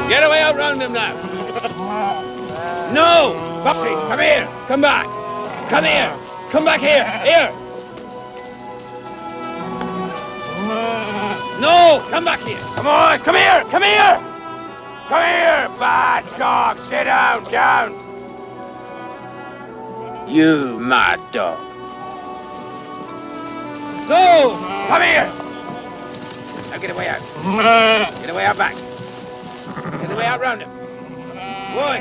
Get away out round him now. No! Buffy, come here. Come back. Come here. Come back here. Here. No! Come back here. Come on. Come here. Come here. Come here. Bad dog. Sit down. Down. You mad dog. No! Come here. Now get away out. Get away out back. Get away out round him. Why?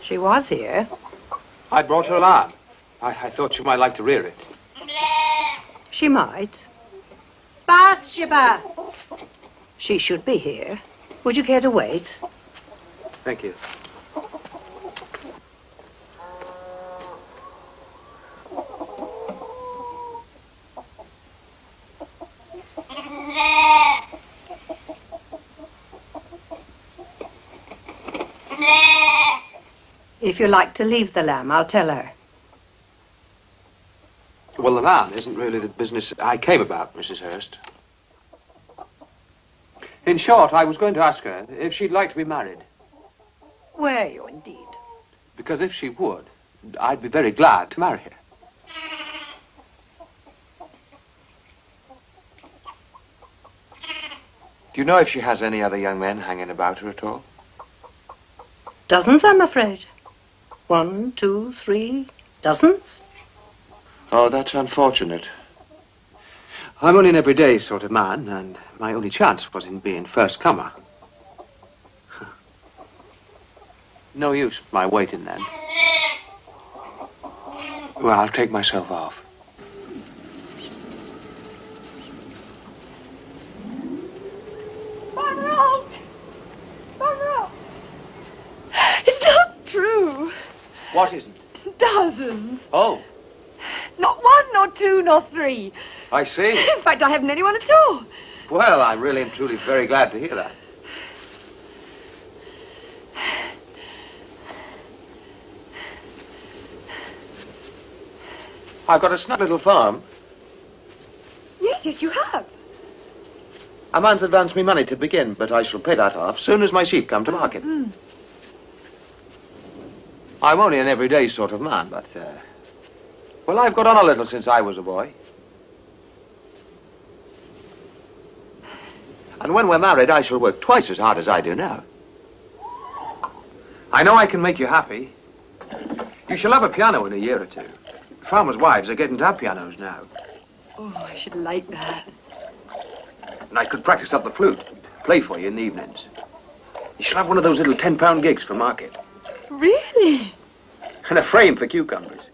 She was here. I brought her along. I thought she might like to rear it. She might. Bathsheba! She should be here. Would you care to wait? Thank you. If you like to leave the lamb, I'll tell her. Well, the lamb isn't really the business I came about, Mrs. Hurst. In short, I was going to ask her if she'd like to be married. Were you, indeed? Because if she would, I'd be very glad to marry her. Do you know if she has any other young men hanging about her at all? Dozens, I'm afraid. 1, 2, 3, dozens. Oh, that's unfortunate. I'm only an everyday sort of man, and my only chance was in being first comer. No use my waiting then. Well, I'll take myself off. It's not true. What isn't? Dozens. Oh, Not 1, not 2, not 3. I see. In fact, I haven't anyone at all. Well, I'm really and truly very glad to hear that. I've got a snug little farm. Yes, you have. A man's advanced me money to begin, but I shall pay that off soon as my sheep come to market. I'm only an everyday sort of man, but, well, I've got on a little since I was a boy. And when we're married, I shall work twice as hard as I do now. I know I can make you happy. You shall have a piano in a year or two. Farmers' wives are getting to have pianos now. Oh, I should like that. And I could practice up the flute, play for you in the evenings. You shall have one of those little 10-pound gigs for market. Really? And a frame for cucumbers.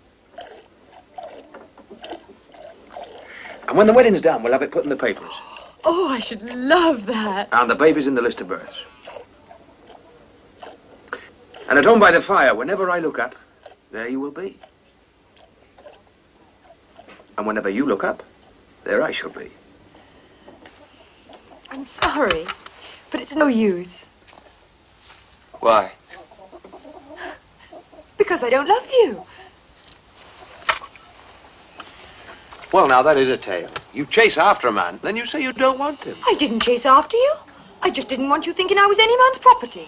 And when the wedding's done, we'll have it put in the papers. Oh, I should love that. And the baby's in the list of births. And at home by the fire, whenever I look up, there you will be. And whenever you look up, there I shall be. I'm sorry, but it's no use. Why? Because I don't love you. Well, now, that is a tale. You chase after a man, then you say you don't want him. I didn't chase after you. I just didn't want you thinking I was any man's property.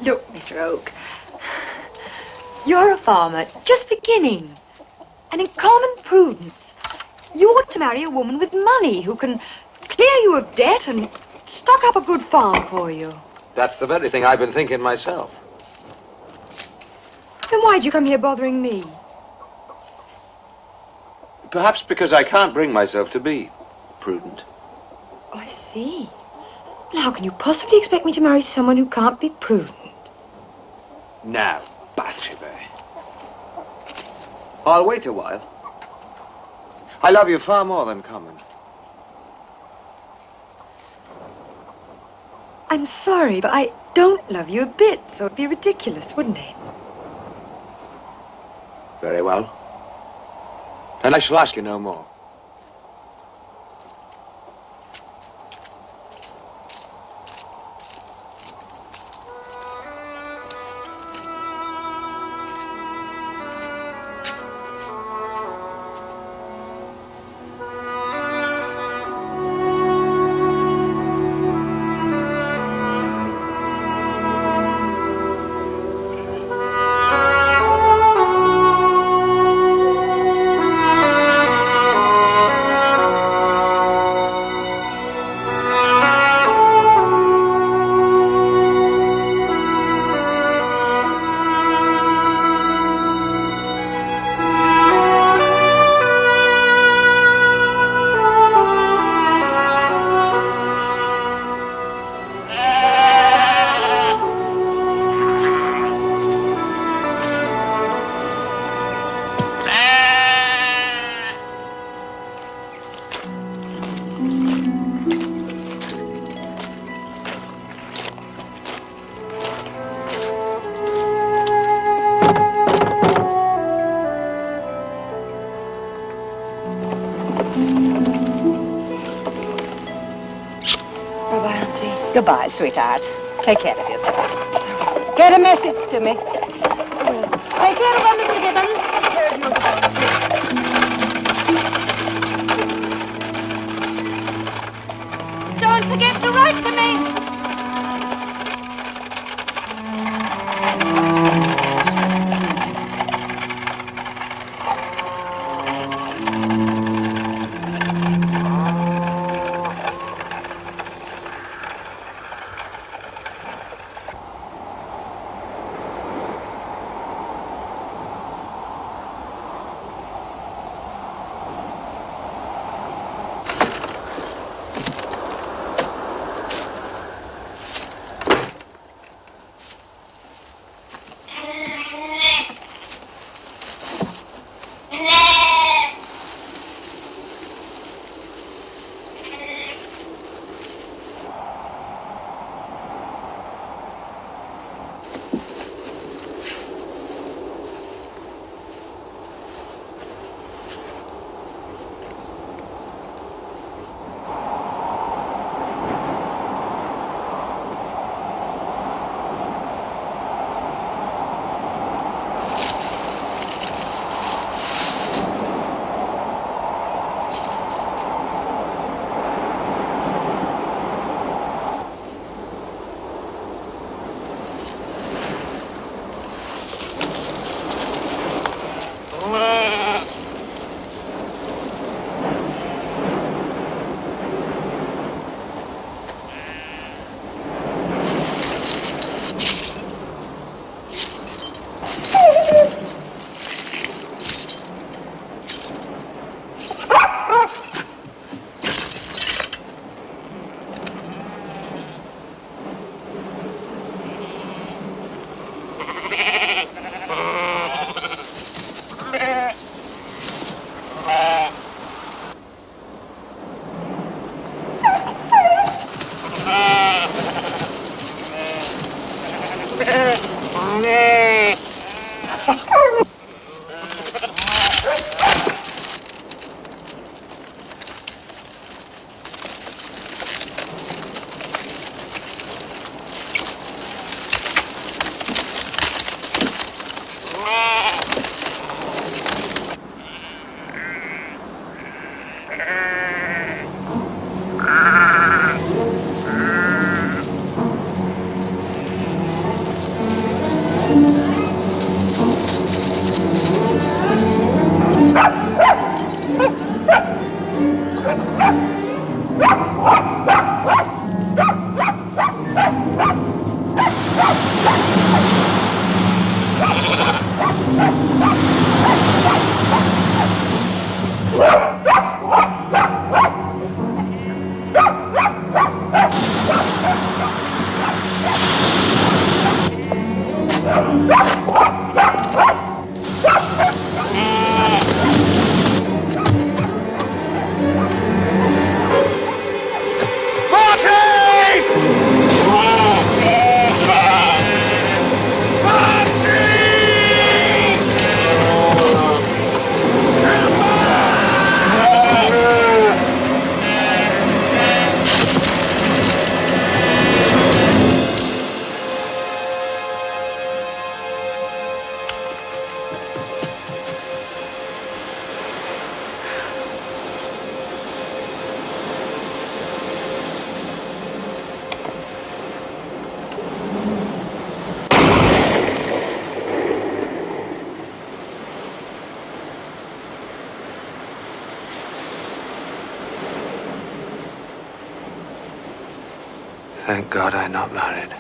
Look, Mr. Oak, you're a farmer, just beginning. And in common prudence, you ought to marry a woman with money who can clear you of debt and stock up a good farm for you. That's the very thing I've been thinking myself. Then why'd you come here bothering me? Perhaps because I can't bring myself to be prudent. Oh, I see. Well, how can you possibly expect me to marry someone who can't be prudent? Now, Bathsheba. I'll wait a while. I love you far more than common. I'm sorry, but I don't love you a bit, so it'd be ridiculous, wouldn't it? Very well. And I shall ask you no more. Bye-bye, Auntie. Goodbye, sweetheart. Take care of yourself. Get a message to me. Take care of her, Mr. Gibbons. Don't forget to write to me. Thank God I'm not married.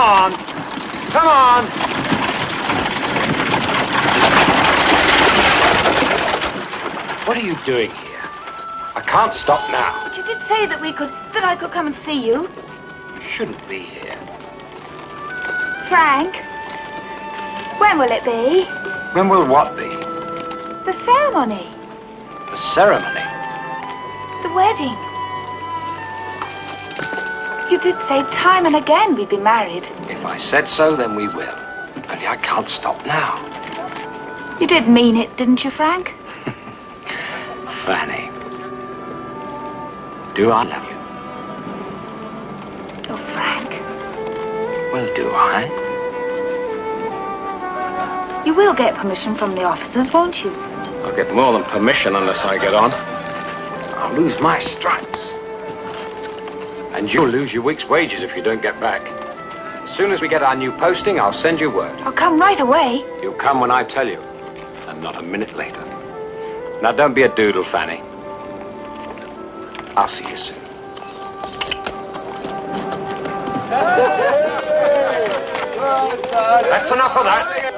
on! Come on! What are you doing here? I can't stop now. But you did say that I could come and see you. You shouldn't be here. Frank, when will it be? When will what be? The ceremony. The ceremony? The wedding. You did say time and again we'd be married. If I said so, then we will. Only I can't stop now. You did mean it, didn't you, Frank? Fanny, do I love you? Oh, Frank. Well, do I? You will get permission from the officers, won't you? I'll get more than permission unless I get on. I'll lose my stripes. And you'll lose your week's wages if you don't get back. As soon as we get our new posting, I'll send you word. I'll come right away. You'll come when I tell you, and not a minute later. Now, don't be a doodle, Fanny. I'll see you soon. That's enough of that.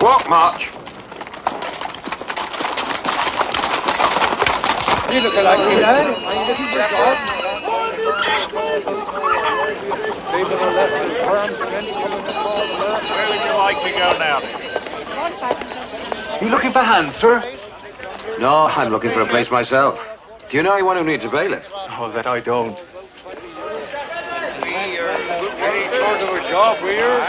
Walk, March. You look like me, lad. Are you looking for a job? Where would you like to go now? You looking for hands, sir? No, I'm looking for a place myself. Do you know anyone who needs a bailiff? Oh, that I don't. Any sort of a job here?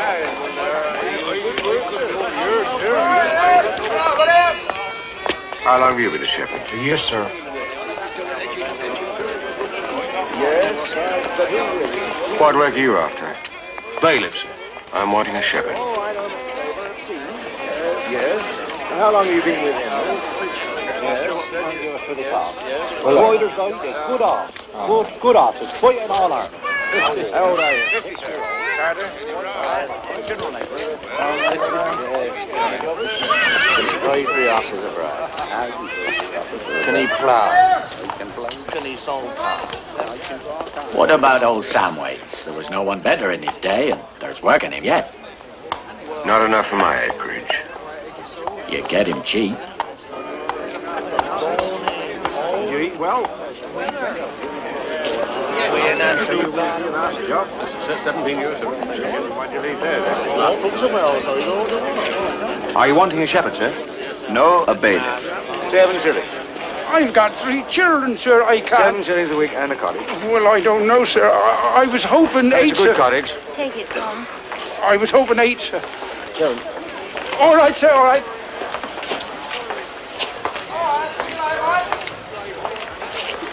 How long have you been a shepherd? A year, sir. What work are you after? Bailiff, sir. I'm wanting a shepherd. Yes. How long have you been with him? Yes. For the south. Yes. Well, boilers out, good off. Good off. It's quite an all Ireland. How old are you? 52. Carter? Right for the office of brass. Can he plough? Can he soul plough? What about old Samways? There was no one better in his day, and there's work in him yet. Not enough for my acreage. You get him cheap. You eat well? Job. 17 years ago. Why'd you leave there? Last book somewhere else, are you? Are you wanting a shepherd, sir? No, a bailiff. 7 shillings. I've got 3 children, sir. I can't. 7 shillings a week and a cottage. Well, I don't know, sir. I was hoping That's 8, a good sir. cottage. Take it, Tom. I was hoping 8, sir. 7. All right, sir, all right.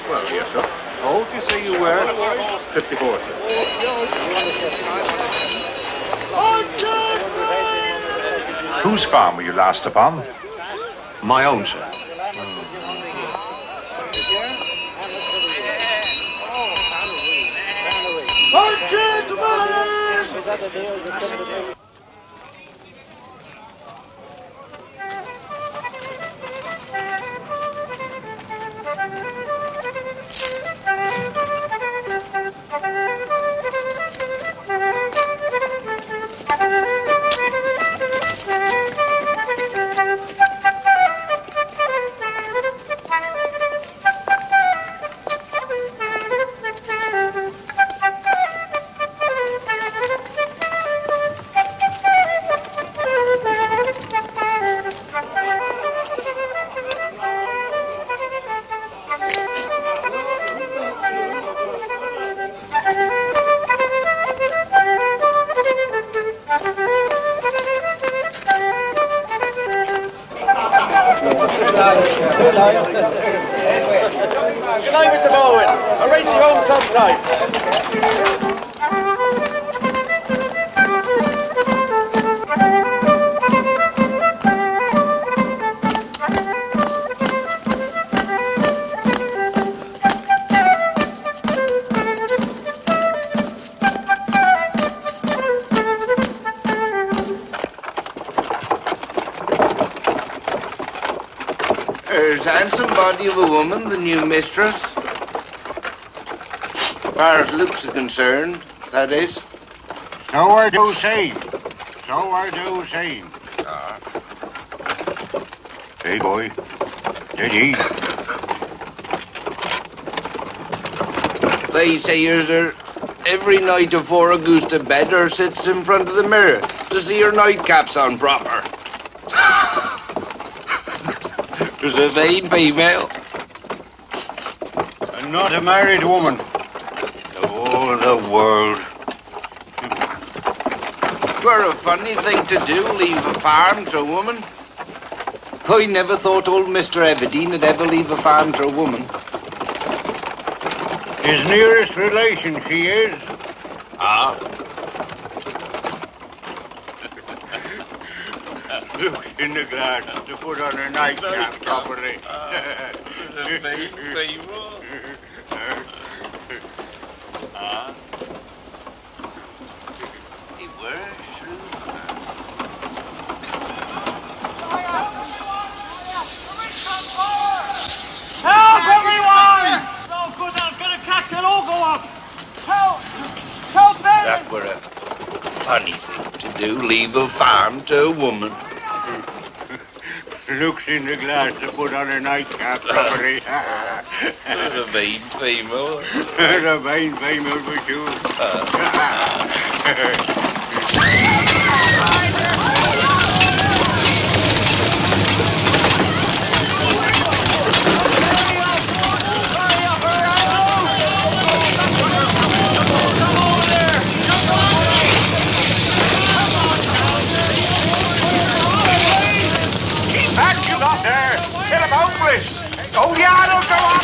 Well, yes, sir. How old did you say you were? 54, sir. Whose farm were you last upon? My own, sir. Good night, Mr. Bowen. I'll race you home sometime. Handsome body of a woman, the new mistress. far as looks are concerned, that is. So I do say. So I do say. Hey, boy. Steady. They say her every night afore a goes to bed or sits in front of the mirror to see her nightcaps on proper. There's a vain female. And not a married woman. Oh, the world. Twere a funny thing to do, leave a farm to a woman. I never thought old Mr. Everdeen would ever leave a farm to a woman. His nearest relation, she is. Ah. Looks in the glass to put on her nightcap properly. He were shrewd. Help, everyone! No good, I'm gonna catch it all go up. Help! Help, baby! That were a funny thing to do, leave a farm to a woman. Looks in the glass to put on her nightcap properly. There's a vain female. There's a vain female for sure. Oh, yeah, don't go up!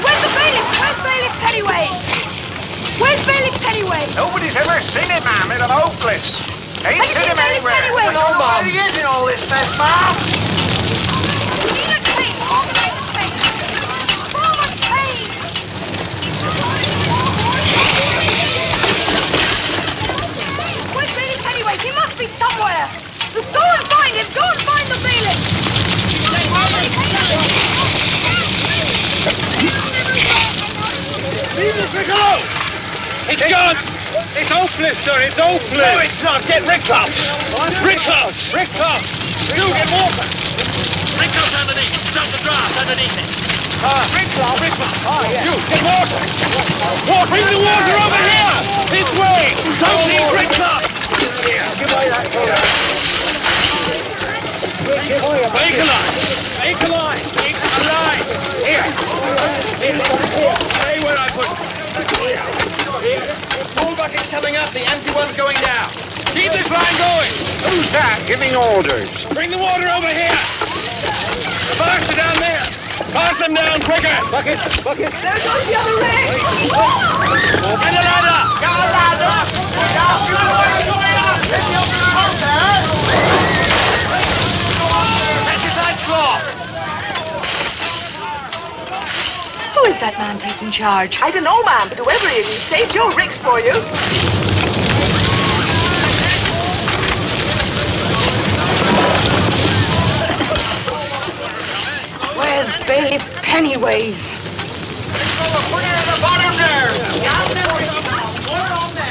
Where's the bailiff? Where's Bailiff Pennyway? Where's Bailiff Pennyway? Nobody's ever seen him, ma'am, in an hopeless. Ain't seen him anywhere. Pennyway? No, ma'am. He is in all this mess, ma'am. We need a train. Organize a train. Form a train. Where's Bailiff Pennyway? He must be somewhere. Let's go and find him. Go and find the bailiff. It's gone! It's hopeless, sir, it's hopeless! No, it's not! Get Rick Clout! Rick Clout! Rick Clout! You get water! Rick Clout underneath! Stop the draft underneath it! Rick Clout! Rick Clout! Oh, yeah. You, get water! Bring the water over here! This way! Don't need Rick Clout! Give away that soda! Make a line! Make a line! Make a line! Here! Here! Stay where I put it! Here. Full bucket's coming up, the empty one's going down. Keep this line going. Who's that giving orders? Bring the water over here. The bars are down there. Pass them down quicker. Bucket, bucket. There goes the other ring. Get the ladder. Get the ladder. Exercise floor. Who is that man taking charge? I don't know, ma'am, but whoever he is, he saved your ricks for you. Where's Bailiff Pennyways? Put it at the bottom there. Down there. Put it on there.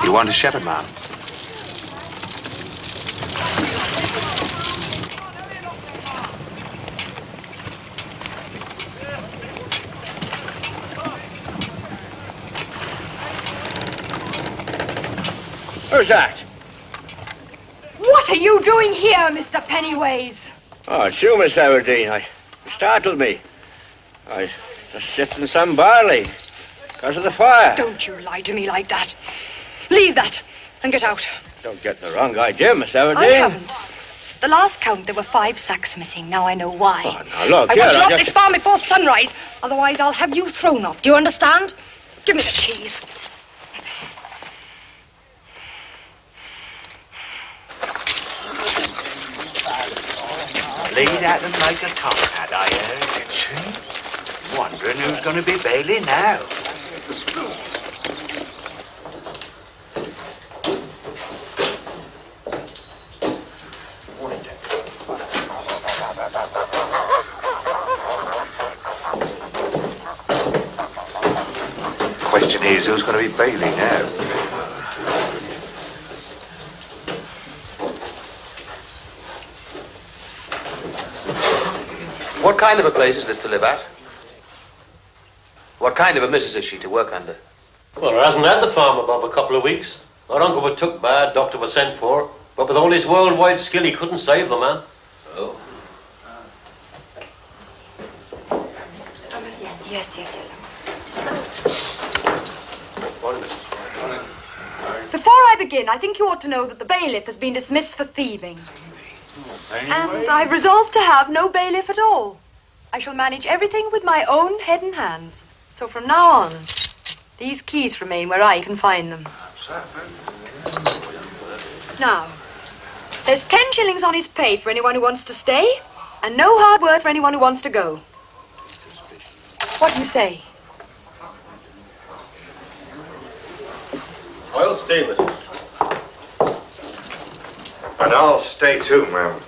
You want a shepherd, ma'am? Who's that? What are you doing here, Mr. Pennyways? Oh, it's you, Miss Everdeen. You startled me. I was just sifting some barley because of the fire. Don't you lie to me like that. Leave that and get out. Don't get the wrong idea, Miss Everdeen. I haven't. The last count, there were 5 sacks missing. Now I know why. Oh, now look, I want you off this farm before sunrise. Otherwise, I'll have you thrown off. Do you understand? Give me the keys. Lead out and make a top hat, I heard. Wondering who's going to be bailing now. Question is, who's going to be Bailey now? What kind of a place is this to live at? What kind of a missus is she to work under? Well, her hasn't had the farm above a couple of weeks. Her uncle was took bad, doctor was sent for, but with all his worldwide skill, he couldn't save the man. Oh. Yes. Before I begin, I think you ought to know that the bailiff has been dismissed for thieving. And I've resolved to have no bailiff at all. I shall manage everything with my own head and hands. So from now on, these keys remain where I can find them. Now, there's 10 shillings on his pay for anyone who wants to stay, and no hard words for anyone who wants to go. What do you say? I'll stay, Mrs. And I'll stay too, ma'am.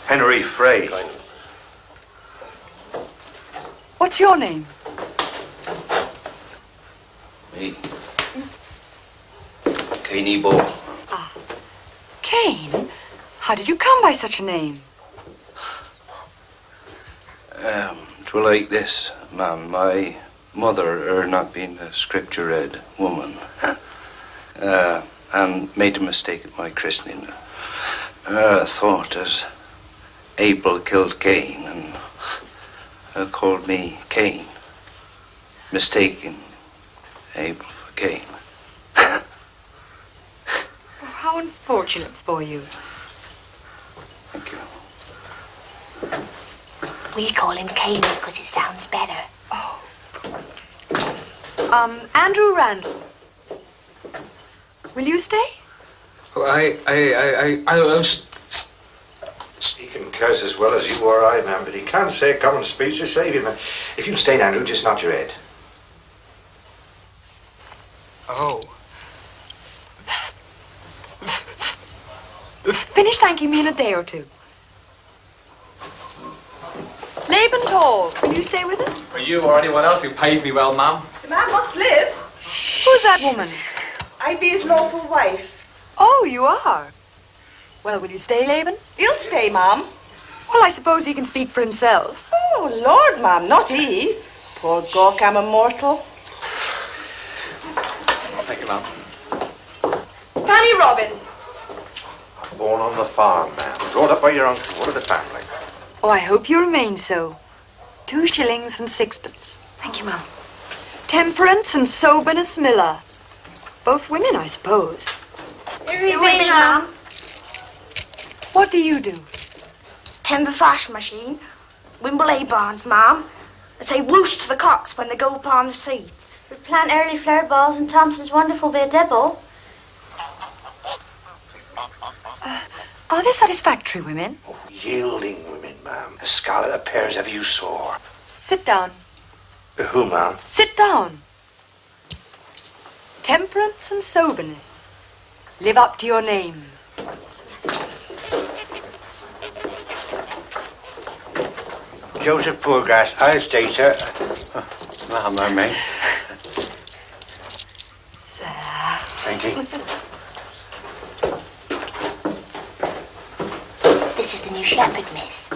Henry Frey. What's your name? Me. Caney Ball. Ah, Cain? How did you come by such a name? Twere like this, ma'am. My mother, her not being a scripture-read woman, and made a mistake at my christening. Thought as Abel killed Cain, and called me Cain, mistaking Abel for Cain. Oh, how unfortunate for you. Thank you. We call him Cain because it sounds better. Oh. Andrew Randall. Will you stay? He can curse as well as you or I, ma'am, but he can't say common speech to save him. If you stay, Andrew, just nod your head. Oh. Finish thanking me in a day or two. Laban Hall, will you stay with us? For you or anyone else who pays me well, ma'am. The man must live. Who's that woman? I be his lawful wife. Oh, you are. Well, will you stay, Laban? He'll stay, ma'am. Well, I suppose he can speak for himself. Oh, Lord, ma'am, not he. Poor gawk, I'm immortal. Thank you, ma'am. Fanny Robin. Born on the farm, ma'am. Brought up by your uncle. What of the family? Oh, I hope you remain so. 2 shillings and 6pence. Thank you, Mum. Temperance and Soberness Miller. Both women, I suppose. Here we be, Mum. What do you do? Tend the thrashing machine. Wimble hay barns, Mum. And say whoosh to the cocks when they go upon the seats. We plant early flower balls in Thompson's wonderful bit dibble. Are they satisfactory women? Oh, yielding women, ma'am. As scarlet a pair as ever you saw. Sit down. Who, ma'am? Sit down. Temperance and soberness. Live up to your names. Joseph Poorgrass, I'll stay, sir. Ma'am, I may. Thank you. This is the new shepherd, miss.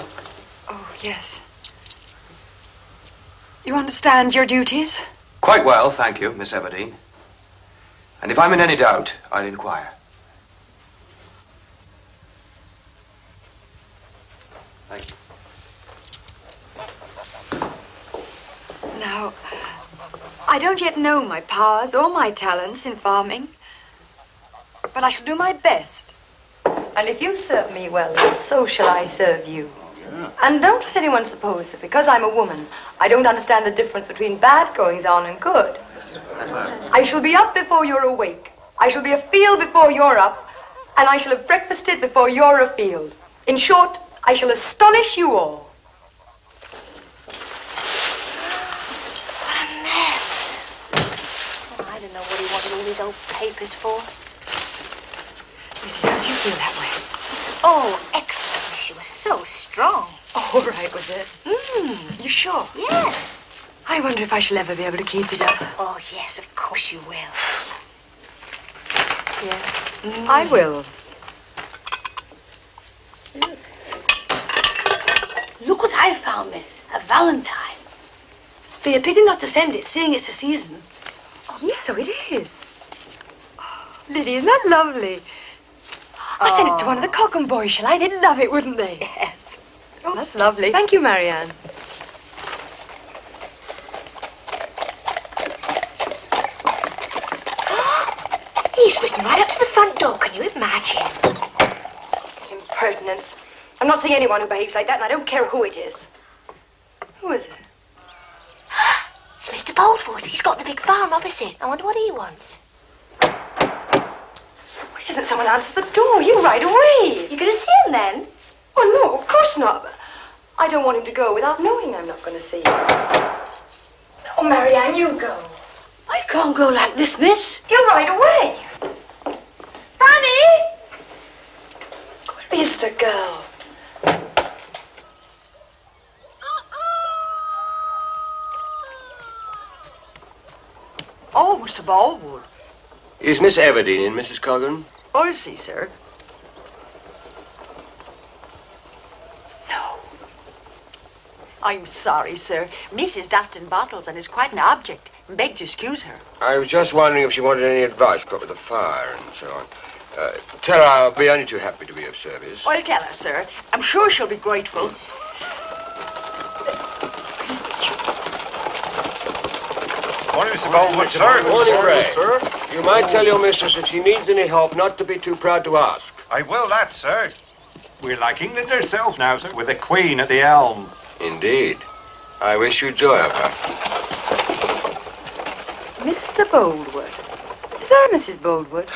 Oh, yes. You understand your duties? Quite well, thank you, Miss Everdeen. And if I'm in any doubt, I'll inquire. Thank you. Now, I don't yet know my powers or my talents in farming, but I shall do my best. And if you serve me well, so shall I serve you. Yeah. And don't let anyone suppose that because I'm a woman, I don't understand the difference between bad goings-on and good. I shall be up before you're awake. I shall be afield before you're up, and I shall have breakfasted before you're afield. In short, I shall astonish you all. What a mess. all these old papers for? Lizzie, how do you feel that way? Oh, excellent. She was so strong. Oh, all right, was it? You sure? Yes. I wonder if I shall ever be able to keep it up. Oh, yes, of course you will. Yes, I will. Look what I found, miss. A valentine. Be a pity not to send it, seeing it's the season. Oh, yes, so it is. Oh, Liddy, isn't that lovely? I'll send it to one of the Cockham boys, shall I? They'd love it, wouldn't they? Yes. Oh, that's lovely. Thank you, Marianne. He's written right up to the front door, can you imagine? Impertinence. I'm not seeing anyone who behaves like that, and I don't care who it is. Who is it? It's Mr. Boldwood. He's got the big farm opposite. I wonder what he wants. Why doesn't someone answer the door? You right away. You're going to see him then? Oh, no, of course not. But I don't want him to go without knowing I'm not going to see him. Oh, Marianne, you go. I can't go like this, miss. You right away. Fanny! Where is the girl? Oh, Mr. Baldwood. Is Miss Everdeen in, Mrs. Coggan? Oh, I see, sir. No. I'm sorry, sir. Mrs. Dustin Bottles, and is quite an object. Beg to excuse her. I was just wondering if she wanted any advice, what with the fire and so on. Tell her I'll be only too happy to be of service. I'll tell her, sir. I'm sure she'll be grateful. Morning, Mr. Baldwood, sir. Morning, Ray. Sir. You might tell your mistress if she needs any help not to be too proud to ask. I will that, sir. We're like England herself now, sir, with the Queen at the helm. Indeed. I wish you joy of her. Mr. Boldwood. Is there a Mrs. Boldwood?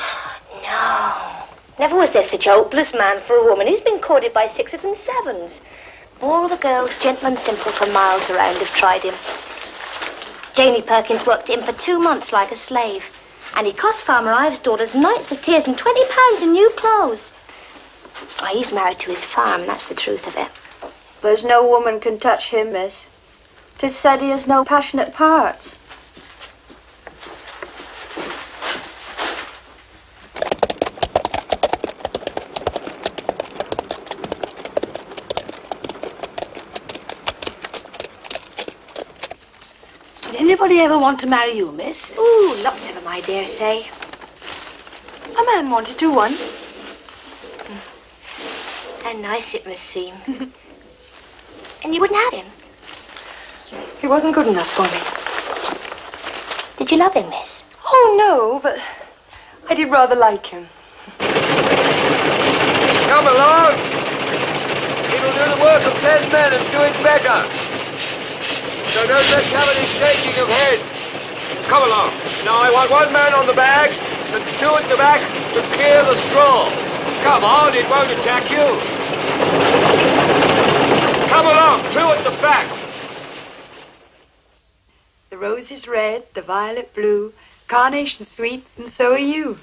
No. Never was there such a hopeless man for a woman. He's been courted by 6s and 7s. All the girls, gentle and simple for miles around, have tried him. Janie Perkins worked him for 2 months like a slave. And he cost Farmer Ives' daughters nights of tears and £20 in new clothes. Oh, he's married to his farm, that's the truth of it. There's no woman can touch him, miss. 'Tis said he has no passionate parts. Did anybody ever want to marry you, miss? Ooh, lots of them, I dare say. A man wanted to once. How nice it must seem. And you wouldn't have him? He wasn't good enough for me. Did you love him, miss? Oh, no, but I did rather like him. Come along! It'll do the work of 10 men and do it better. So don't let's have any shaking of heads. Come along. Now I want 1 man on the bags and 2 at the back to clear the straw. Come on, it won't attack you. Come along, 2 at the back. The rose is red, the violet blue, carnation sweet, and so are you.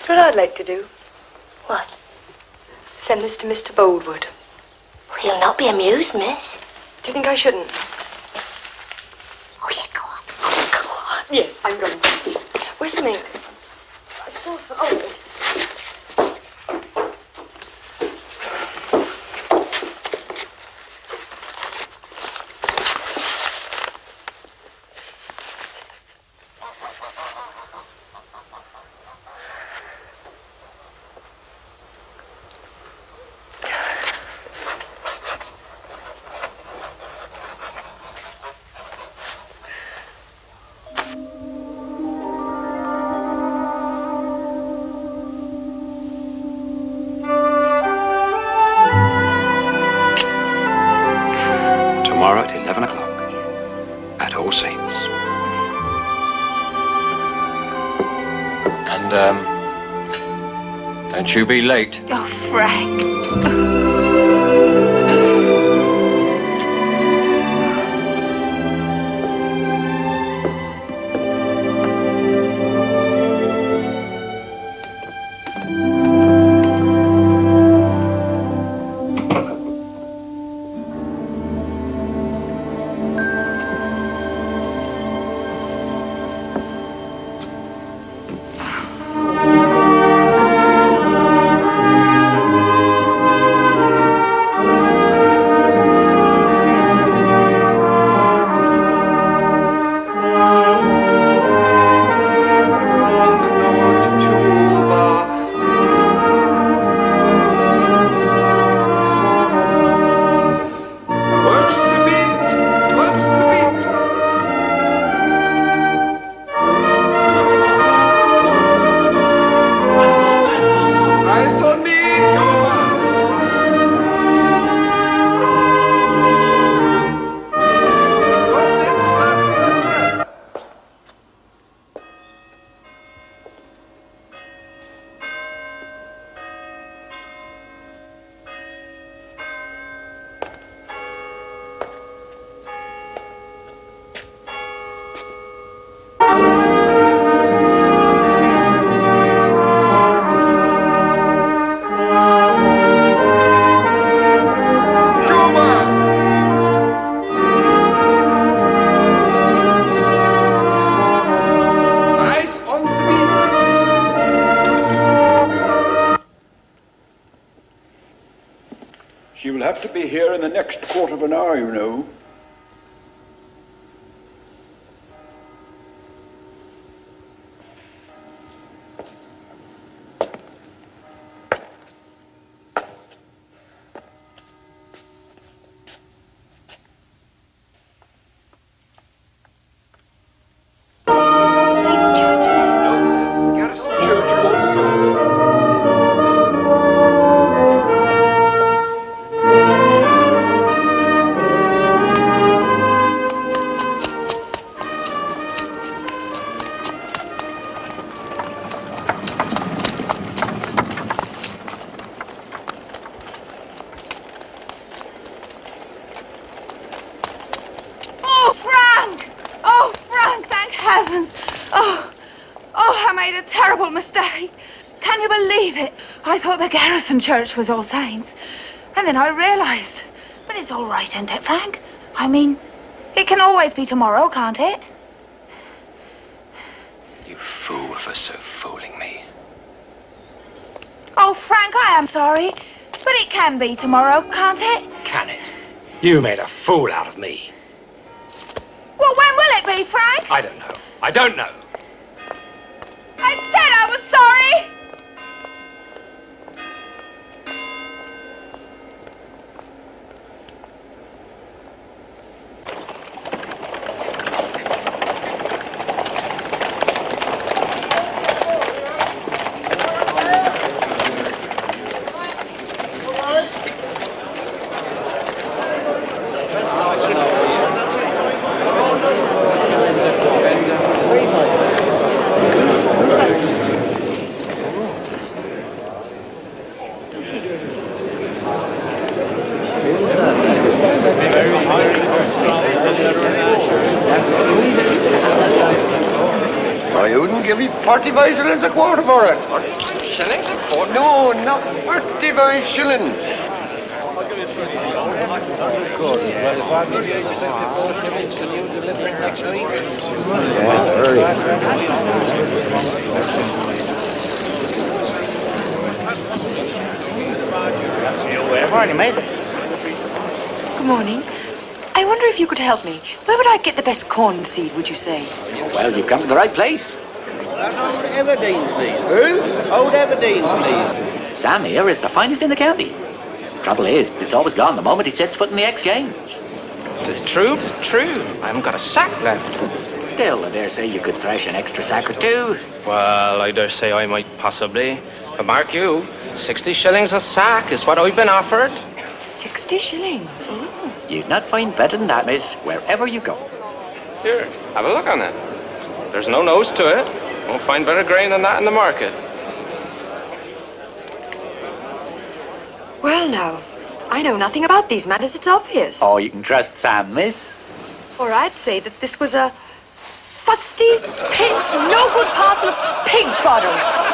What I'd like to do. What? Send this to Mr. Boldwood. He'll not be amused, miss. Do you think I shouldn't? Oh, yeah, go on. Go on. Yes, I'm going. Where's the milk? I saw some. Oh, it is. Tomorrow at 11 o'clock at All Saints. And, don't you be late. Oh, Frank. have to be here in the next quarter of an hour, you know. Garrison Church was All Saints. And then I realised. But it's all right, isn't it, Frank? I mean, it can always be tomorrow, can't it? You fool for so fooling me. Oh, Frank, I am sorry. But it can be tomorrow, can't it? Can it? You made a fool out of me. Well, when will it be, Frank? I don't know. I don't know. I said I was sorry! I wouldn't give you 45 shillings a quarter for it. 42 shillings a quarter? No, not 45 shillings. Morning, mate. Good morning. I wonder if you could help me. Where would I get the best corn seed, would you say? Well, you've come to the right place. Old Everdeen, please. Who? Old Everdeen, please. Sam here is the finest in the county. Trouble is, it's always gone the moment he sets foot in the exchange. Tis true. I haven't got a sack left. Still, I dare say you could thresh an extra sack or two. Well, I dare say I might possibly. But mark you, 60 shillings a sack is what I've been offered. 60 shillings? Oh. You'd not find better than that, miss, wherever you go. Here, have a look on it. There's no nose to it. Won't find better grain than that in the market. Well, now, I know nothing about these matters, it's obvious. Oh, you can trust Sam, miss. Or I'd say that this was a fusty, pink, no-good parcel of pig fodder.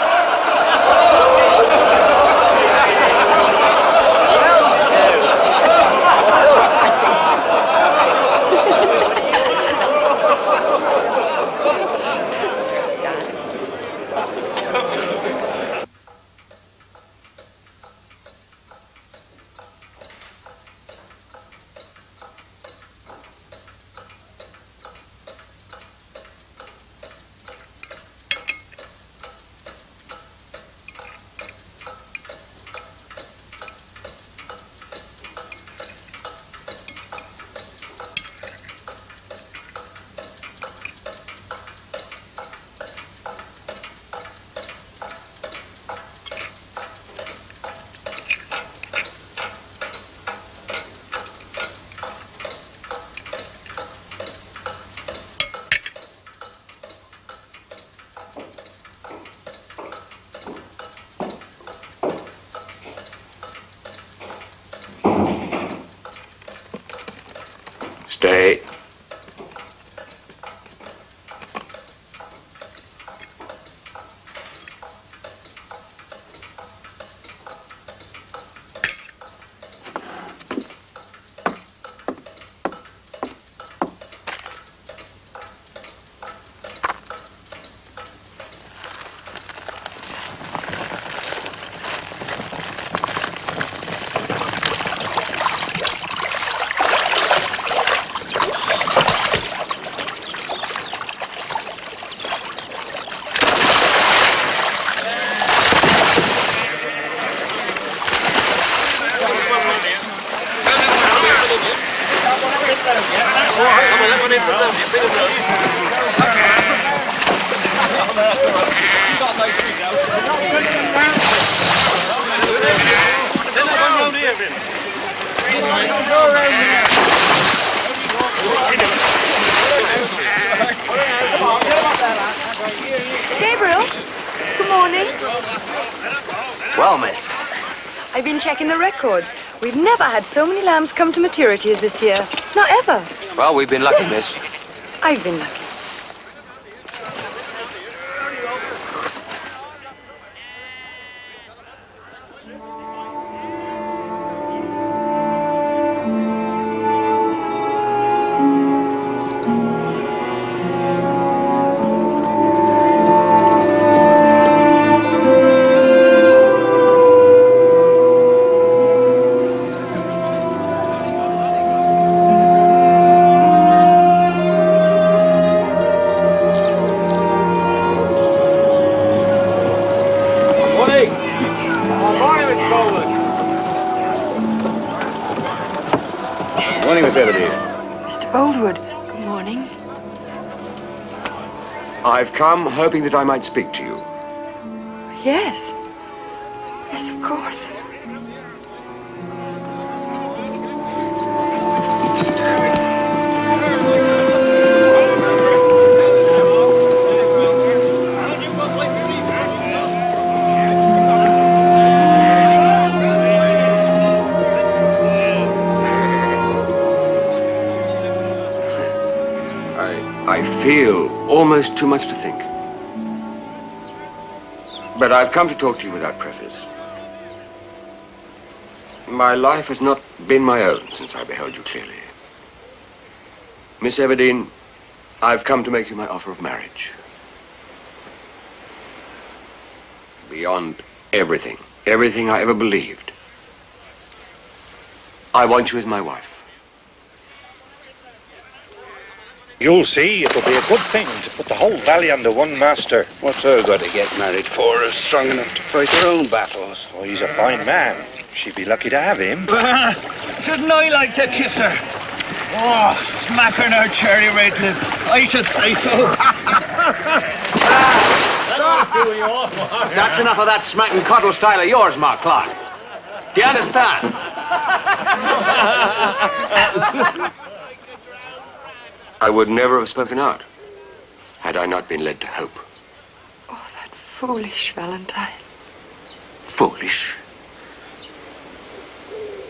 Stay. got no trees out. Then I run round here, Vin. Go around here. Gabriel, good morning. Well, miss. I've been checking the records. We've never had so many lambs come to maturity as this year. Not ever. Well, we've been lucky, miss. I've been lucky. Morning, Miss Everdeen. Mr. Boldwood, good morning. I've come hoping that I might speak to you. Yes. Yes, of course. I feel almost too much to think. But I've come to talk to you without preface. My life has not been my own since I beheld you clearly. Miss Everdeen, I've come to make you my offer of marriage. Beyond everything I ever believed, I want you as my wife. You'll see, it'll be a good thing to put the whole valley under one master. What's her got to get married for? Is strong enough to fight her own battles. Oh, he's a fine man. She'd be lucky to have him. Shouldn't I like to kiss her? Oh, smacking her cherry red lip. I should say so. That's enough of that smack and cuddle style of yours, Mark Clark. Do you understand? I would never have spoken out had I not been led to hope. Oh, that foolish Valentine. Foolish?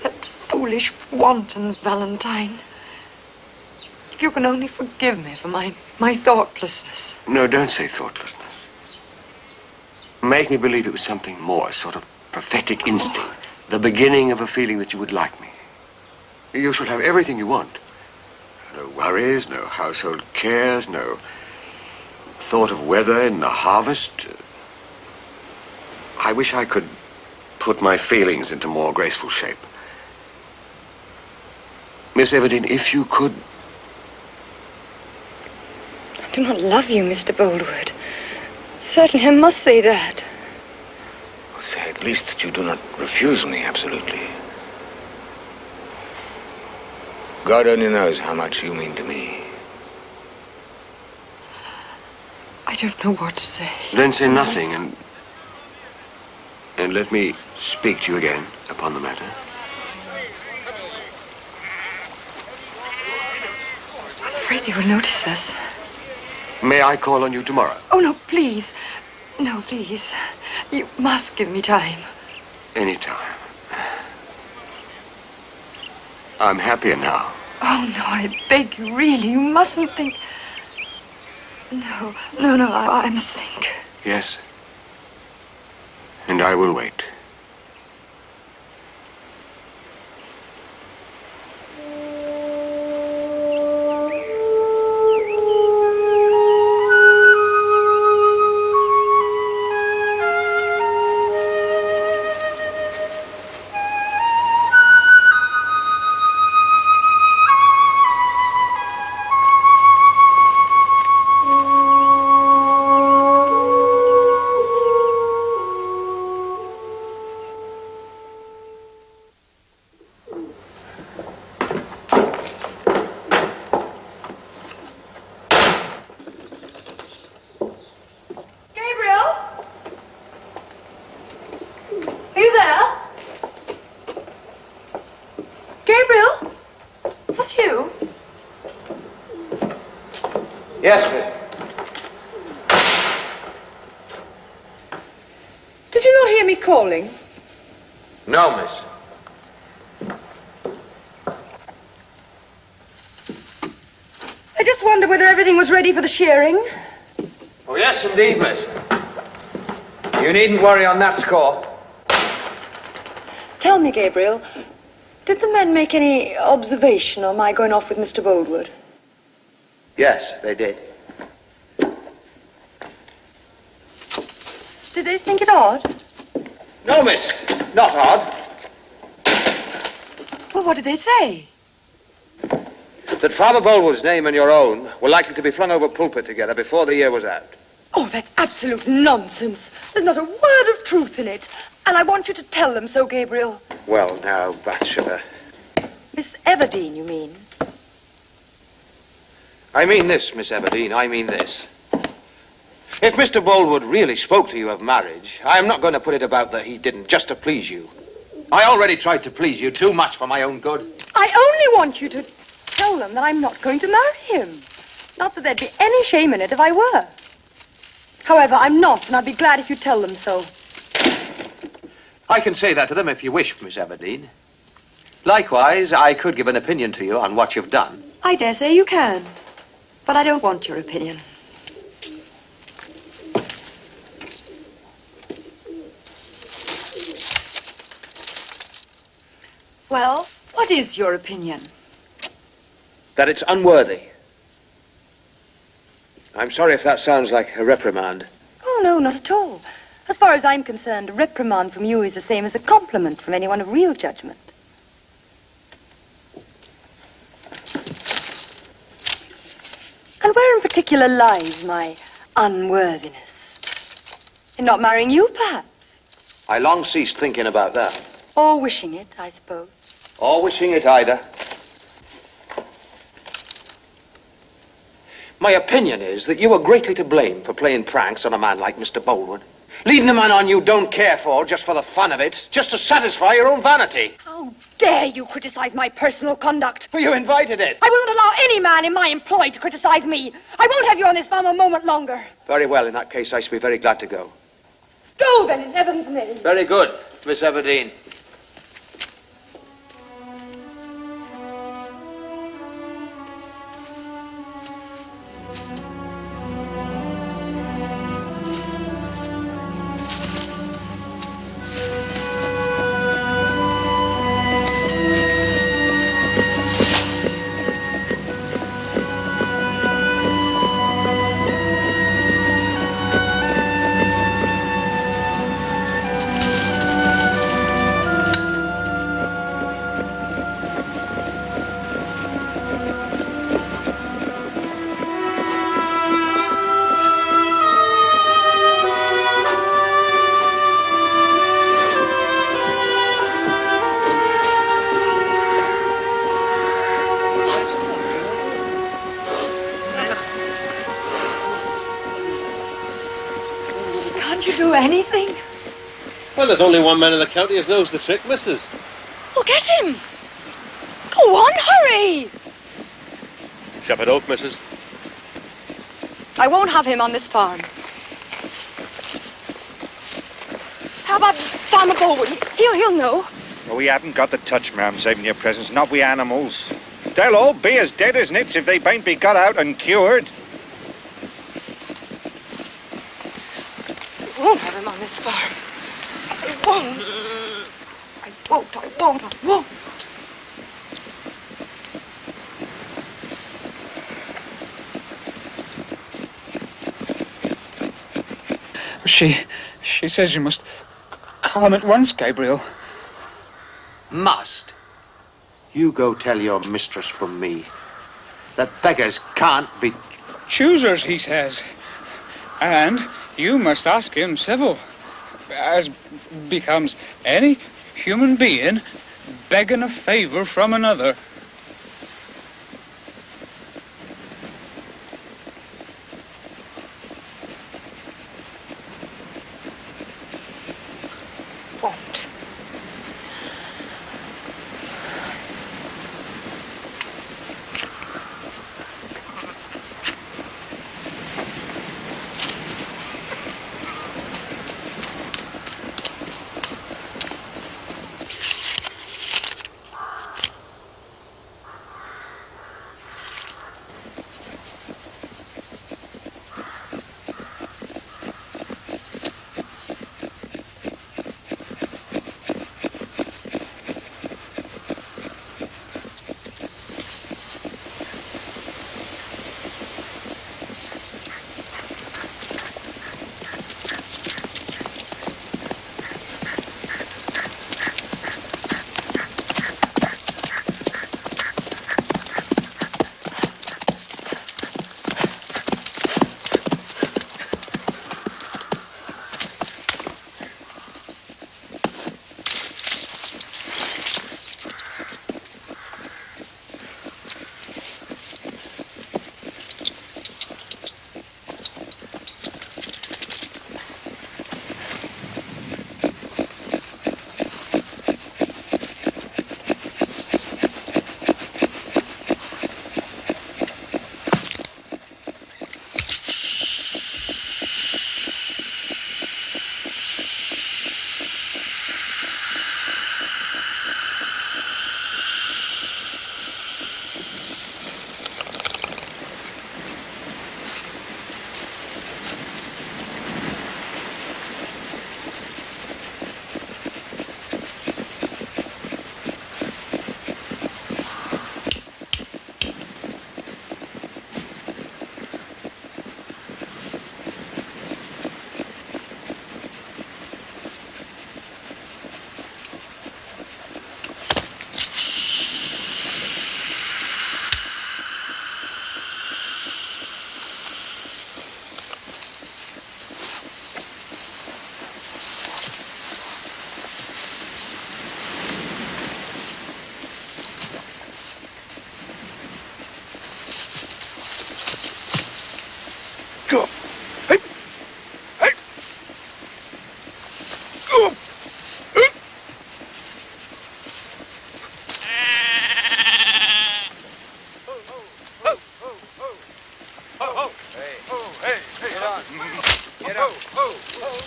That foolish, wanton Valentine. If you can only forgive me for my thoughtlessness. No, don't say thoughtlessness. Make me believe it was something more, a sort of prophetic instinct. The beginning of a feeling that you would like me. You shall have everything you want. No worries, no household cares, no thought of weather in the harvest. I wish I could put my feelings into more graceful shape. Miss Everdeen, if you could... I do not love you, Mr. Boldwood. Certainly I must say that. Say at least that you do not refuse me absolutely. God only knows how much you mean to me. I don't know what to say. Then say nothing and let me speak to you again upon the matter. I'm afraid they will notice us. May I call on you tomorrow? Oh, no, please. No, please. You must give me time. Any time. I'm happier now. Oh, no, I beg you, really. You mustn't think... No, I must think. Yes. And I will wait. Yes, miss. Did you not hear me calling? No, miss. I just wondered whether everything was ready for the shearing. Oh, yes, indeed, miss. You needn't worry on that score. Tell me, Gabriel, did the men make any observation on my going off with Mr. Boldwood? Yes, they did. Did they think it odd? No, miss. Not odd. Well, what did they say? That Father Boldwood's name and your own were likely to be flung over pulpit together before the year was out. Oh, that's absolute nonsense. There's not a word of truth in it. And I want you to tell them so, Gabriel. Well, now, Bathsheba. Miss Everdeen, you mean? I mean this, Miss Everdeen, I mean this. If Mr. Boldwood really spoke to you of marriage, I am not going to put it about that he didn't, just to please you. I already tried to please you too much for my own good. I only want you to tell them that I'm not going to marry him. Not that there'd be any shame in it if I were. However, I'm not, and I'd be glad if you tell them so. I can say that to them if you wish, Miss Everdeen. Likewise, I could give an opinion to you on what you've done. I dare say you can, but I don't want your opinion. Well, what is your opinion? That it's unworthy. I'm sorry if that sounds like a reprimand. Oh, no, not at all. As far as I'm concerned, a reprimand from you is the same as a compliment from anyone of real judgment. And where in particular lies my unworthiness? In not marrying you, perhaps? I long ceased thinking about that. Or wishing it, I suppose. Or wishing it either. My opinion is that you were greatly to blame for playing pranks on a man like Mr. Boldwood. Leading a man on you don't care for just for the fun of it, just to satisfy your own vanity. How dare you criticize my personal conduct? Well, you invited it. I will not allow any man in my employ to criticize me. I won't have you on this farm a moment longer. Very well, in that case, I shall be very glad to go. Go, then, in heaven's name. Very good, Miss Everdeen. Anything? Well, there's only one man in the county who knows the trick, missus. Well, get him. Go on, hurry. Shove it up, missus. I won't have him on this farm. How about Farmer Boldwood? He'll know. Oh, we haven't got the touch, ma'am, saving your presence, not we animals. They'll all be as dead as nips if they bain't be got out and cured. I won't have him on this farm. I won't. I won't. She says you must come at once, Gabriel. Must? You go tell your mistress from me that beggars can't be... Choosers, he says. And you must ask him civil, as becomes any human being begging a favor from another. Won't.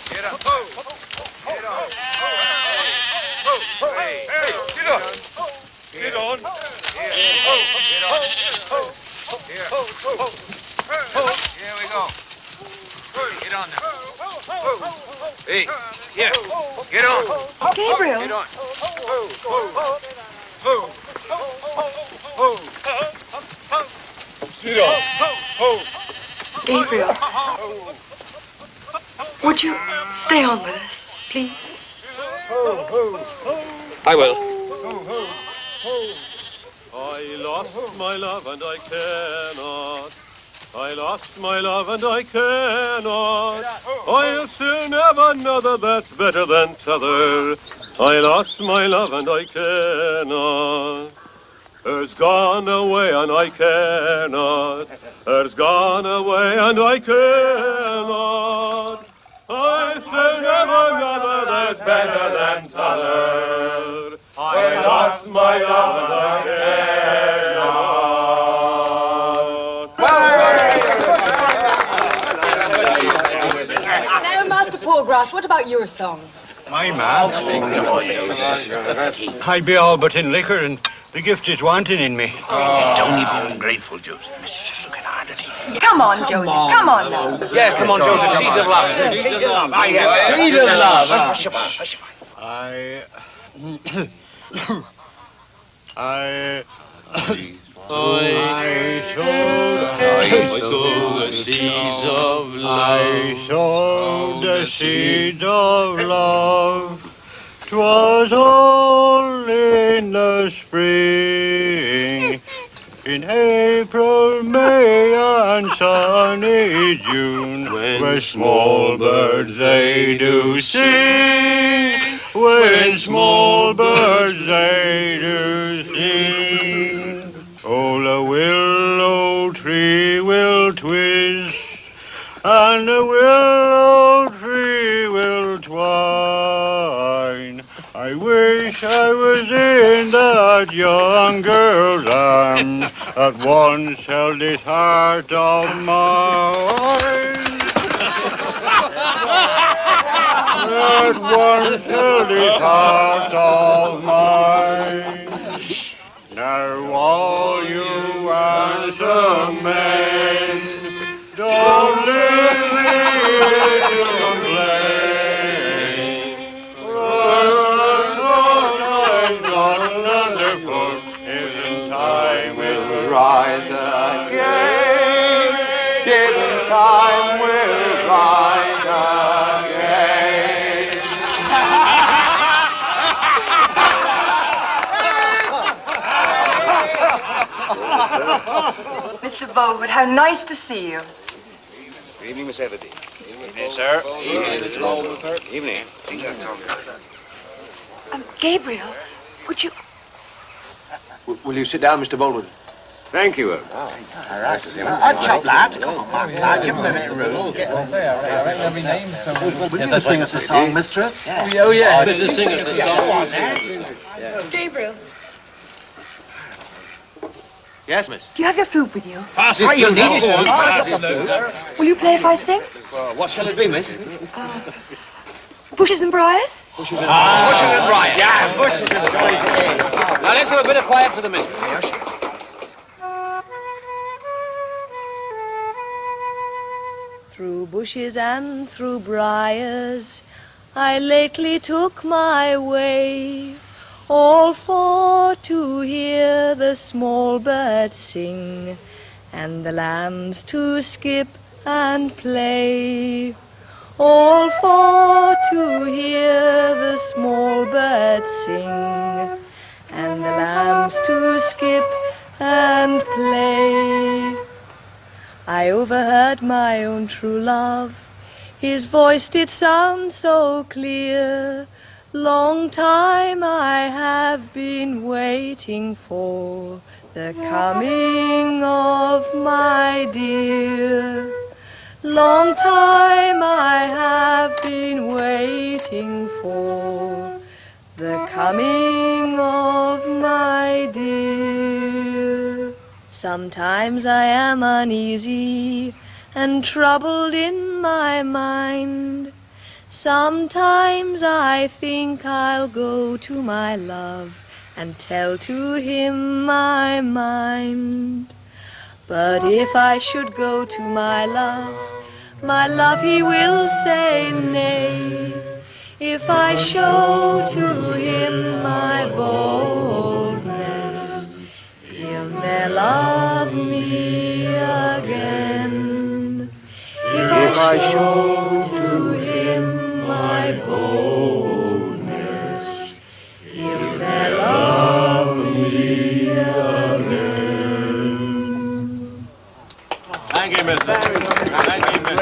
Get up. Get on. Hey, get on. Get on. Here we go. Get on now. Hey, here. Get on. Gabriel. Get on. Sit on. Gabriel. Would you stay on with us, please? I will. I lost my love and I cannot. I lost my love and I cannot. I'll soon have another that's better than t'other. I lost my love and I cannot. Her's gone away and I cannot. Her's gone away and I cannot. I'll soon have another that's better than t'other. I lost my love and I cannot. Now, Master Poorgrass, what about your song? My man. I be all but in liquor, and the gift is wanting in me. Don't be ungrateful, Joseph. Mistress is looking hard at you. Come on, Joseph. Come on now. Yeah, come on, Joseph. Seeds of love. Seeds of love. Seeds of love. Hush your mouth. Hush your mouth. I sowed the seeds of love. I sowed the seeds of love. 'Twas all in the spring, in April, May, and sunny June, when small birds they do sing, when small birds they do sing. Oh, the willow tree will twist, and the willow tree will twine. I wish I was in that young girl's arms that once held this heart of mine. That once held this heart of mine. Now all you answer men, don't leave me to complain. Isn't time will rise again? Isn't time will rise again? Mr. Bowwood, how nice to see you. Good evening, Miss Everdeen. Evening, sir. Evening. Gabriel, would you... Will you sit down, Mr. Baldwin? Thank you. All right. Odd chop, lad. Come on, Mark. Lad, give him a bit of room. Will you sing us a song, mistress? Oh, yeah. Better sing us a song. Come on, lad. Gabriel, Yes, miss. do you have your flute with you? Pass it. You need it. Will you play if I sing? What shall it be, miss? Bushes and briars? Bushes and briars. Yeah, bushes and briars. Now let's have a bit of quiet for the mistress. Through bushes and through briars, I lately took my way, all for to hear the small birds sing, and the lambs to skip and play. All for to hear the small birds sing, and the lambs to skip and play. I overheard my own true love, his voice did sound so clear. Long time I have been waiting for the coming of my dear. Long time I have been waiting for the coming of my dear. Sometimes I am uneasy and troubled in my mind. Sometimes I think I'll go to my love and tell to him my mind. But if I should go to my love he will say nay. If I show to him my boldness, he'll ne'er love me again. If I show to him my boldness, he'll ne'er love me again. Thank you, Mr. Thank you, Mr.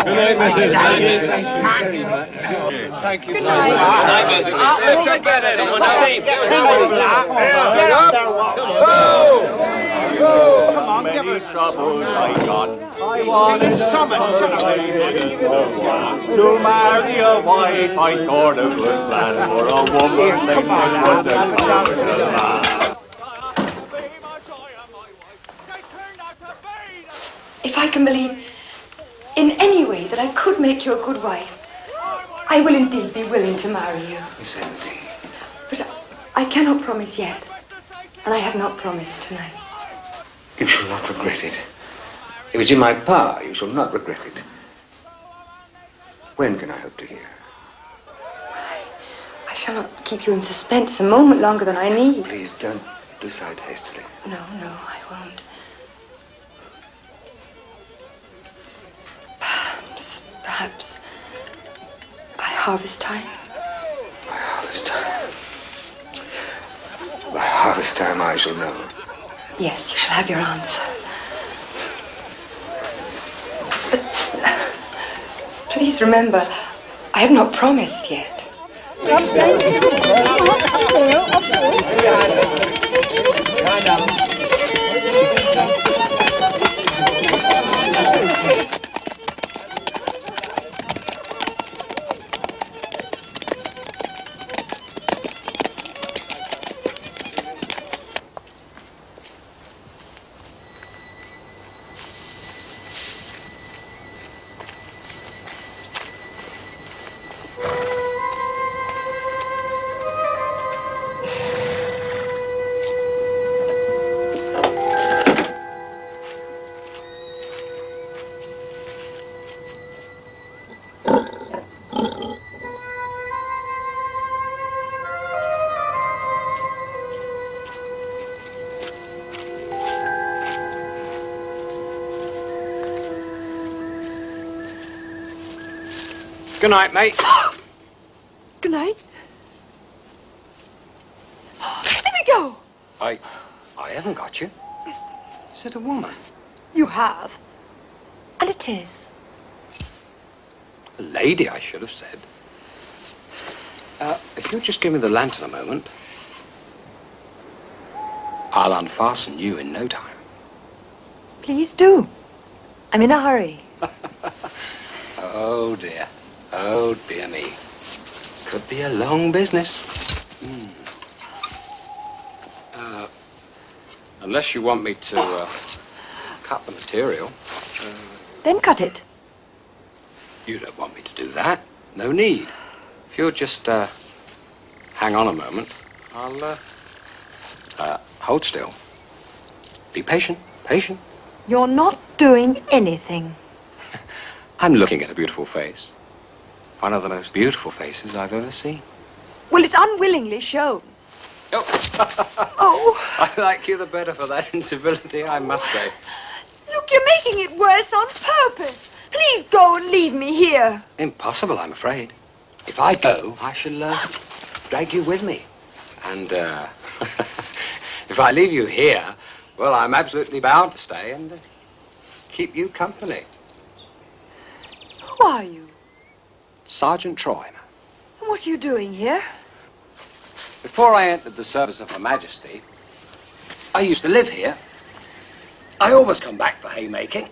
Good night, Mrs. Thank you. Good night. Take that in. Come on, give us troubles, my God. I wanted someone to marry a wife. I thought it was planned for a woman. They said was a commercial man. If I can believe in any way that I could make you a good wife, I will indeed be willing to marry you. Miss Envy. But I cannot promise yet, and I have not promised tonight. You shall not regret it. If it's in my power, you shall not regret it. When can I hope to hear? I shall not keep you in suspense a moment longer than I need. Please don't decide hastily. No, I won't. Perhaps by harvest time. By harvest time. By harvest time I shall know. Yes, you shall have your answer. But please remember, I have not promised yet. Good night, mate. Good night. Let me go. I haven't got you. Is it a woman? You have. And it is. A lady, I should have said. If you'll just give me the lantern a moment, I'll unfasten you in no time. Please do. I'm in a hurry. Oh, dear. Oh, dear me. Could be a long business. Unless you want me to cut the material. Then cut it. You don't want me to do that. No need. If you'll just hang on a moment, I'll hold still. Be patient. Patient. You're not doing anything. I'm looking at a beautiful face. One of the most beautiful faces I've ever seen. Well, it's unwillingly shown. Oh. I like you the better for that incivility, I must say. Look, you're making it worse on purpose. Please go and leave me here. Impossible, I'm afraid. If I go, I shall drag you with me. And if I leave you here, well, I'm absolutely bound to stay and keep you company. Who are you? Sergeant Troy. And what are you doing here? Before I entered the service of Her Majesty, I used to live here. I always come back for haymaking.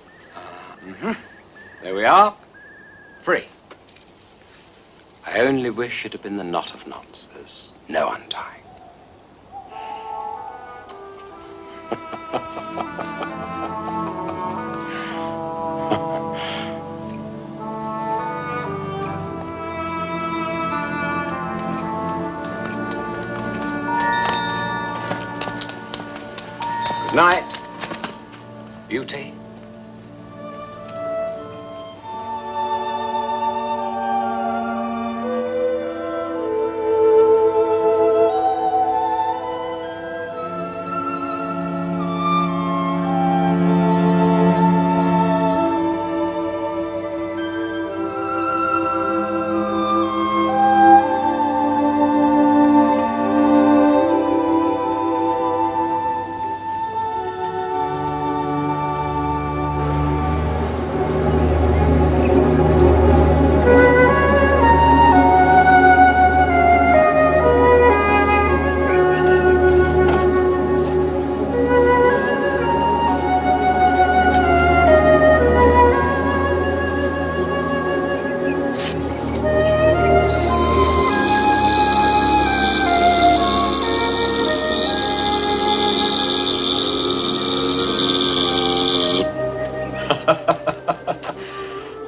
There we are. Free. I only wish it had been the knot of knots. There's no untying. Good night, beauty.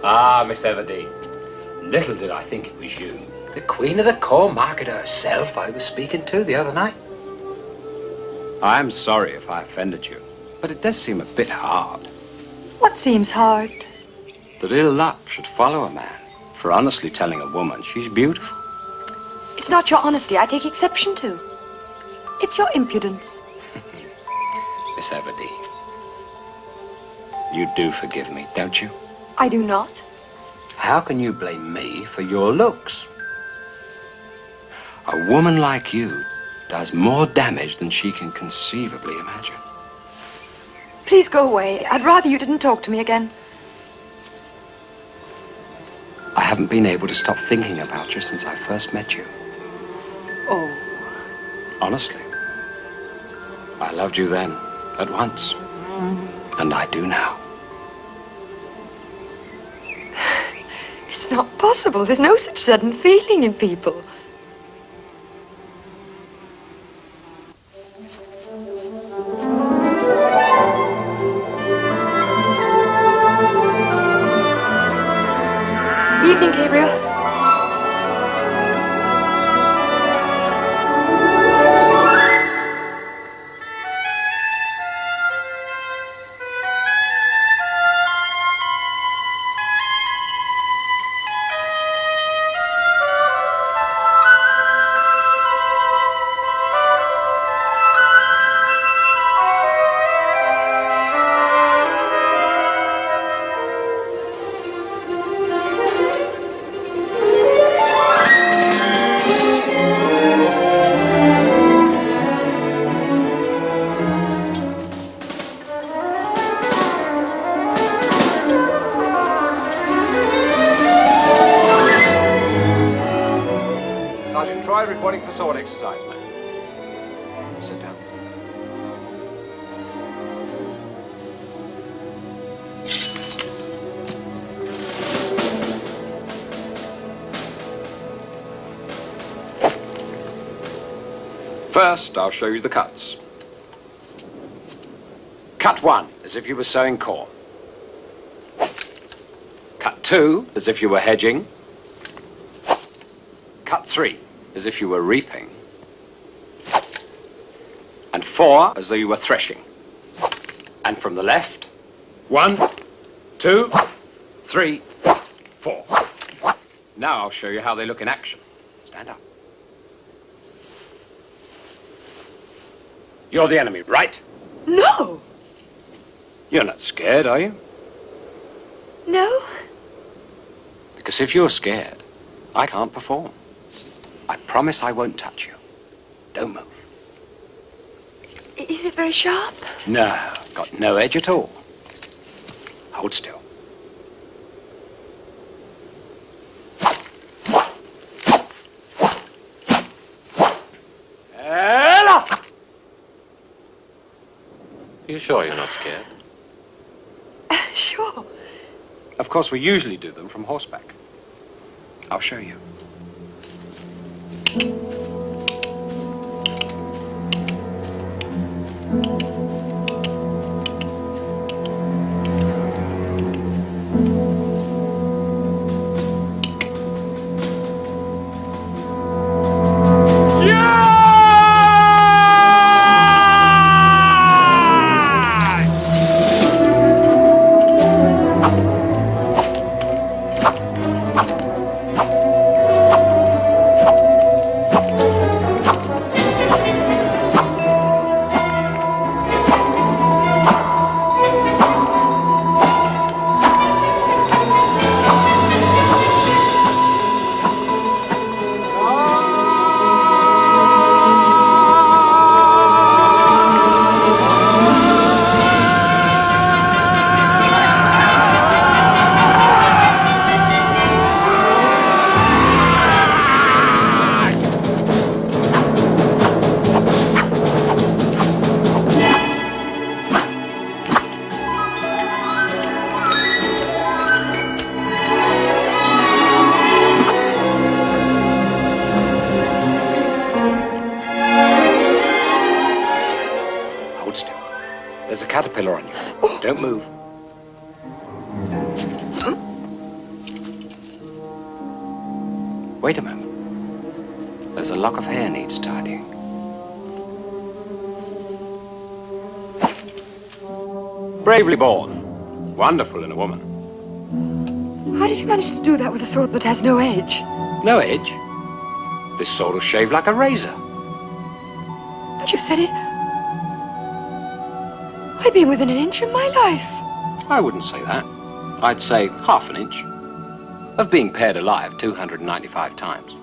Ah, Miss Everdeen, little did I think it was you, the Queen of the Corn Market herself, I was speaking to the other night. I'm sorry if I offended you, but it does seem a bit hard. What seems hard? That ill luck should follow a man for honestly telling a woman she's beautiful. It's not your honesty I take exception to. It's your impudence. Miss Everdeen, you do forgive me, don't you? I do not. How can you blame me for your looks? A woman like you does more damage than she can conceivably imagine. Please go away. I'd rather you didn't talk to me again. I haven't been able to stop thinking about you since I first met you. Oh. Honestly. I loved you then, at once. And I do now. It's not possible. There's no such sudden feeling in people. Evening, Gabriel. Sergeant Troy reporting for sword exercise, man. Sit down. First, I'll show you the cuts. Cut 1, as if you were sowing corn. Cut 2, as if you were hedging. Cut 3, as if you were reaping. And 4, as though you were threshing. And from the left, 1, 2, 3, 4. Now I'll show you how they look in action. Stand up. You're the enemy, right? No. You're not scared, are you? No. Because if you're scared, I can't perform. I promise I won't touch you. Don't move. Is it very sharp? No, got no edge at all. Hold still. Ella! You sure you're not scared? Sure. Of course, we usually do them from horseback. I'll show you. caterpillar on you. Don't move. Wait a moment. There's a lock of hair needs tidying. Bravely born. Wonderful in a woman. How did you manage to do that with a sword that has no edge? No edge? This sword will shave like a razor. But you said it... I've been within an inch of my life. I wouldn't say that. I'd say half an inch of being paired alive 295 times.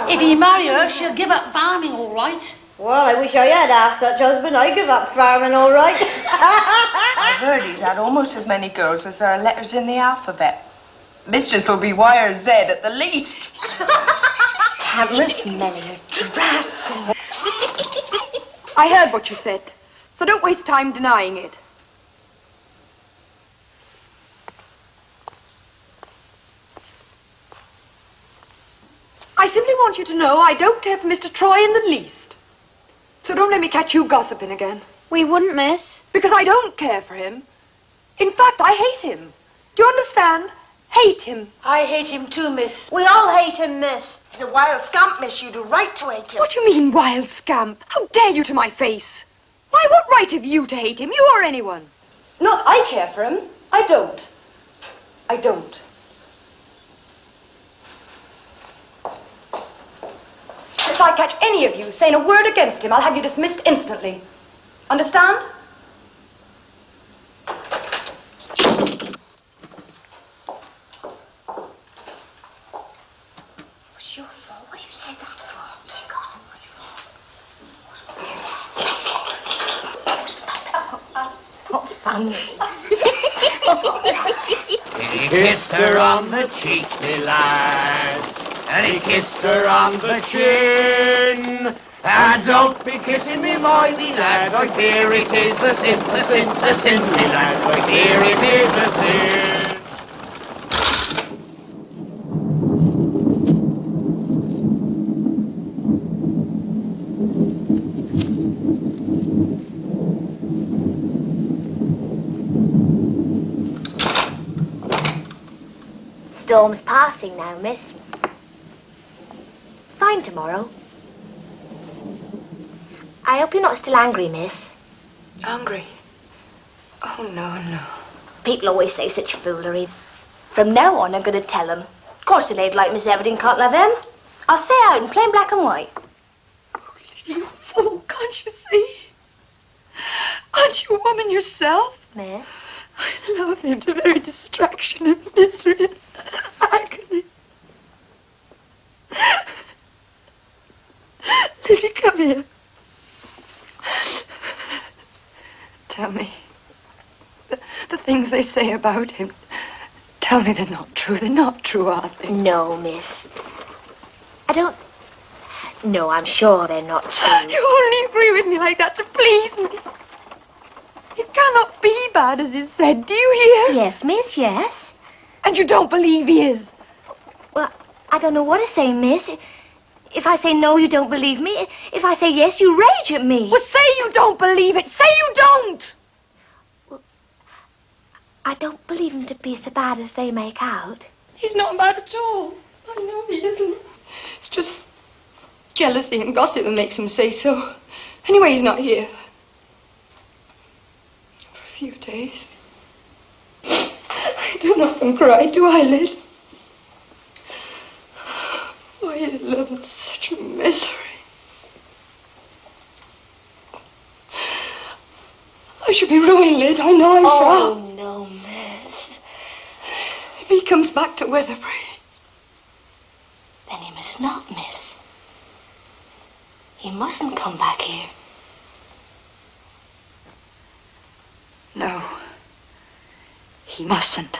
If you marry her, she'll give up farming, all right. Well, I wish I had half such husband. I'd give up farming, all right. I've heard he's had almost as many girls as there are letters in the alphabet. Mistress will be Y or Z at the least. Tamara smelling a drat. I heard what you said, so don't waste time denying it. I simply want you to know I don't care for Mr. Troy in the least. So don't let me catch you gossiping again. We wouldn't, miss. Because I don't care for him. In fact, I hate him. Do you understand? Hate him. I hate him too, miss. We all hate him, miss. He's a wild scamp, miss. You do right to hate him. What do you mean, wild scamp? How dare you to my face? Why, what right have you to hate him, you or anyone? Not I care for him. I don't. I don't. If I catch any of you saying a word against him, I'll have you dismissed instantly. Understand? What's your fault? What you said that for? Not funny. He kissed her on the cheek, me lads, and he kissed her on the chin. And don't be kissing me, my me lads, I fear it is the sin, the sin, the sin, me lads, I fear it is the sin. Storm's passing now, miss. Fine tomorrow. I hope you're not still angry, miss. Angry? Oh, no, no. People always say such foolery. From now on, I'm going to tell them. Of course, a lady like Miss Everdeen can't love them. I'll say out in plain black and white. You fool, can't you see? Aren't you a woman yourself? Miss? I love him to very distraction and misery and agony. Lily, come here. Tell me, the things they say about him, tell me they're not true. They're not true, aren't they? No, miss. I don't... No, I'm sure they're not true. You only agree with me like that to please me. He cannot be bad as is said, do you hear? Yes, miss, yes. And you don't believe he is? Well, I don't know what to say, miss. If I say no, you don't believe me. If I say yes, you rage at me. Well, say you don't believe it. Say you don't. Well, I don't believe him to be so bad as they make out. He's not bad at all. I know he isn't. It's just jealousy and gossip that makes him say so. Anyway, he's not here. For a few days. I don't often cry, do I, Lyd? Why is love in such misery? I should be ruined, Lyd. I know I shall. Oh, no, miss. If he comes back to Weatherbury. Then he must not, miss. He mustn't come back here. No. He mustn't.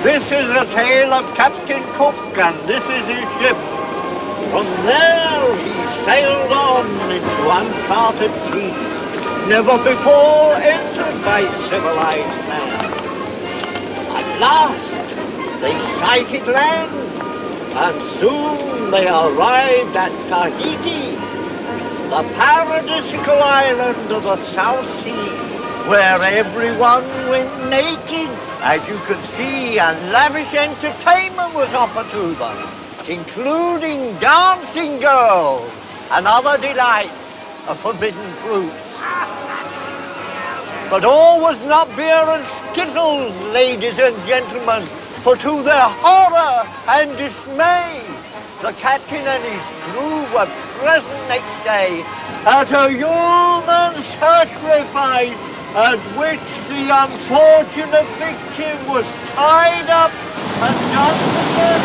This is a tale of Captain Cook, and this is his ship. From there he sailed on into uncharted seas, never before entered by civilized man. At last they sighted land, and soon they arrived at Tahiti, the paradisical island of the South Sea, where everyone went naked, as you could see, and lavish entertainment was offered to them, including dancing girls and other delights of forbidden fruits. But all was not beer and skittles, ladies and gentlemen, for to their horror and dismay, the captain and his crew were present next day at a human sacrifice, at which the unfortunate victim was tied up and done to death.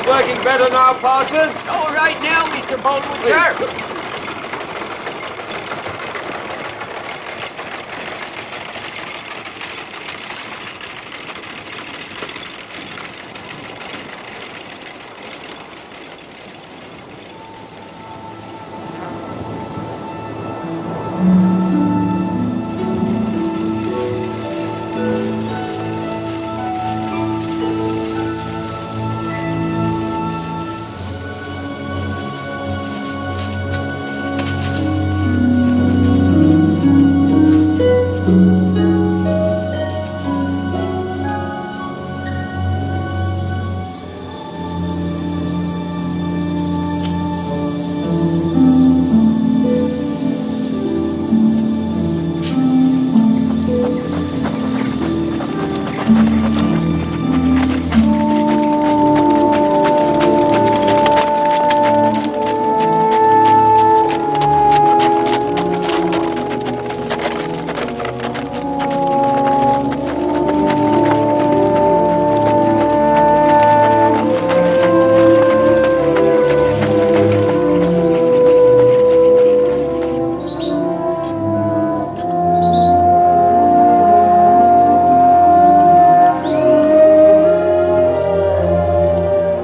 Working better now, Parsons? All right now, Mr. Baldwin, sir.